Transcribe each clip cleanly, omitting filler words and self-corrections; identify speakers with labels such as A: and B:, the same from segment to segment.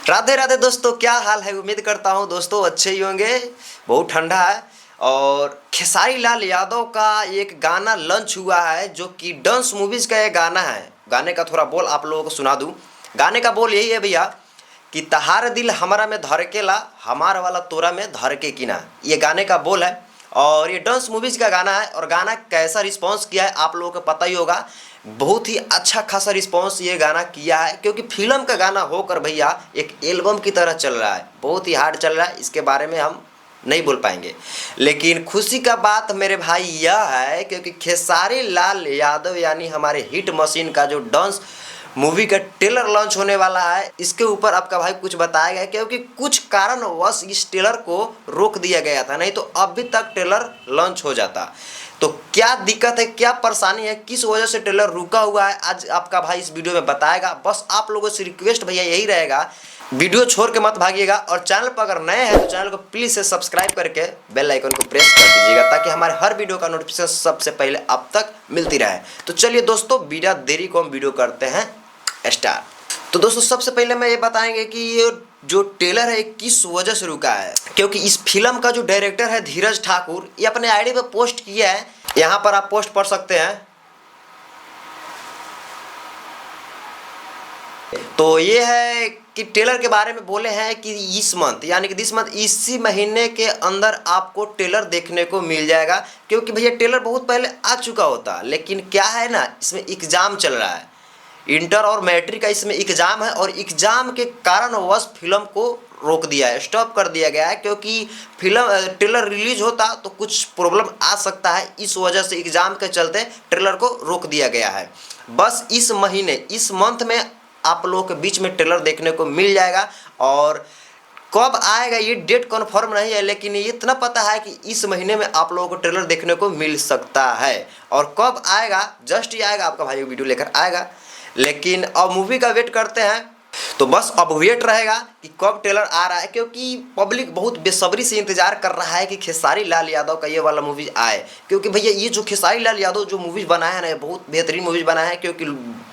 A: राधे राधे दोस्तों, क्या हाल है। उम्मीद करता हूँ दोस्तों अच्छे ही होंगे। बहुत ठंडा है और खेसारी लाल यादव का एक गाना लॉन्च हुआ है जो कि डांस मूवीज़ का एक गाना है। गाने का थोड़ा बोल आप लोगों को सुना दूँ। गाने का बोल यही है भैया कि तहार दिल हमारा में धड़केला, हमार वाला तोरा में धड़के की ना। ये गाने का बोल है और ये डांस मूवीज़ का गाना है। और गाना कैसा रिस्पांस किया है आप लोगों को पता ही होगा। बहुत ही अच्छा खासा रिस्पांस ये गाना किया है क्योंकि फिल्म का गाना होकर भैया एक एल्बम की तरह चल रहा है। बहुत ही हार्ड चल रहा है, इसके बारे में हम नहीं बोल पाएंगे। लेकिन खुशी का बात मेरे भाई यह है क्योंकि खेसारी लाल यादव यानी हमारे हिट मशीन का जो डांस मूवी का ट्रेलर लॉन्च होने वाला है, इसके ऊपर आपका भाई कुछ बताया गया क्योंकि कुछ कारणवश इस ट्रेलर को रोक दिया गया था, नहीं तो अभी तक ट्रेलर लॉन्च हो जाता। तो क्या दिक्कत है, क्या परेशानी है, किस वजह से ट्रेलर रुका हुआ है, आज आपका भाई इस वीडियो में बताएगा। बस आप लोगों से रिक्वेस्ट भैया यही रहेगा, वीडियो छोड़ के मत भागिएगा और चैनल पर अगर नए हैं तो चैनल को प्लीज़ से सब्सक्राइब करके बेल आइकन को प्रेस कर दीजिएगा ताकि हमारे हर वीडियो का नोटिफिकेशन सबसे पहले आप तक मिलती रहे। तो चलिए दोस्तों, बिना देरी को हम वीडियो करते हैं स्टार। तो दोस्तों सबसे पहले मैं ये बताएंगे कि ये जो ट्रेलर है किस वजह से रुका है, क्योंकि इस फिल्म का जो डायरेक्टर है धीरज ठाकुर, ये अपने आईडी पे पोस्ट किया है। यहाँ पर आप पोस्ट पढ़ सकते हैं। तो ये है कि ट्रेलर के बारे में बोले हैं कि इस मंथ यानी कि दिस मंथ, इसी महीने के अंदर आपको ट्रेलर देखने को मिल जाएगा। क्योंकि भैया ट्रेलर बहुत पहले आ चुका होता, लेकिन क्या है ना, इसमें एग्ज़ाम चल रहा है, इंटर और मैट्रिक का इसमें एग्ज़ाम है और एग्ज़ाम के कारणवश फिल्म को रोक दिया है, स्टॉप कर दिया गया है। क्योंकि फिल्म ट्रेलर रिलीज होता तो कुछ प्रॉब्लम आ सकता है, इस वजह से एग्ज़ाम के चलते ट्रेलर को रोक दिया गया है। बस इस महीने, इस मंथ में आप लोगों के बीच में ट्रेलर देखने को मिल जाएगा। और कब आएगा ये डेट कन्फर्म नहीं है, लेकिन ये इतना पता है कि इस महीने में आप लोगों को ट्रेलर देखने को मिल सकता है। और कब आएगा, जस्ट ही आएगा, आपका भाई वीडियो लेकर आएगा। लेकिन अब मूवी का वेट करते हैं, तो बस अब वेट रहेगा कि कब ट्रेलर आ रहा है, क्योंकि पब्लिक बहुत बेसब्री से इंतजार कर रहा है कि खेसारी लाल यादव का ये वाला मूवी आए। क्योंकि भैया ये जो खेसारी लाल यादव जो मूवीज़ बनाया है ना, बहुत बेहतरीन मूवीज़ बनाया है, क्योंकि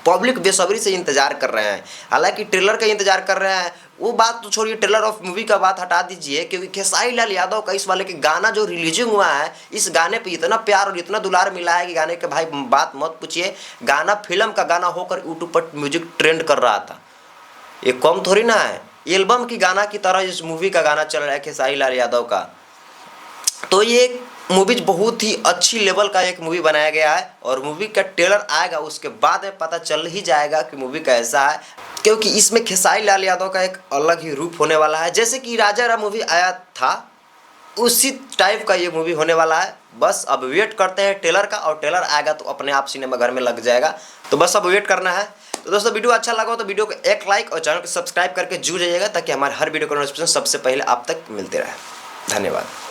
A: पब्लिक बेसब्री से इंतजार कर रहे हैं। हालांकि ट्रेलर का इंतजार कर रहे हैं, वो बात तो छोड़िए, ट्रेलर ऑफ मूवी का बात हटा दीजिए। क्योंकि खेसारी लाल यादव का इस वाले के गाना जो रिलीजिंग हुआ है, इस गाने पे इतना प्यार और इतना दुलार मिला है कि गाने के भाई बात मत पूछिए। गाना फिल्म का गाना होकर यूट्यूब पर म्यूजिक ट्रेंड कर रहा था, ये कम थोड़ी ना है। एल्बम की गाना की तरह इस मूवी का गाना चल रहा है खेसारी लाल यादव का। तो ये मूवी बहुत ही अच्छी लेवल का एक मूवी बनाया गया है और मूवी का ट्रेलर आएगा उसके बाद में पता चल ही जाएगा कि मूवी कैसा है। क्योंकि इसमें खेसारी लाल यादव का एक अलग ही रूप होने वाला है। जैसे कि राजा राम मूवी आया था, उसी टाइप का ये मूवी होने वाला है। बस अब वेट करते हैं ट्रेलर का, और ट्रेलर आएगा तो अपने आप सिनेमा घर में लग जाएगा। तो बस अब वेट करना है। तो दोस्तों वीडियो अच्छा लगा हो तो वीडियो को एक लाइक और चैनल को सब्सक्राइब करके जुड़ जाइएगा ताकि हमारे हर वीडियो का नोटिफिकेशन सबसे पहले आप तक मिलते रहे। धन्यवाद।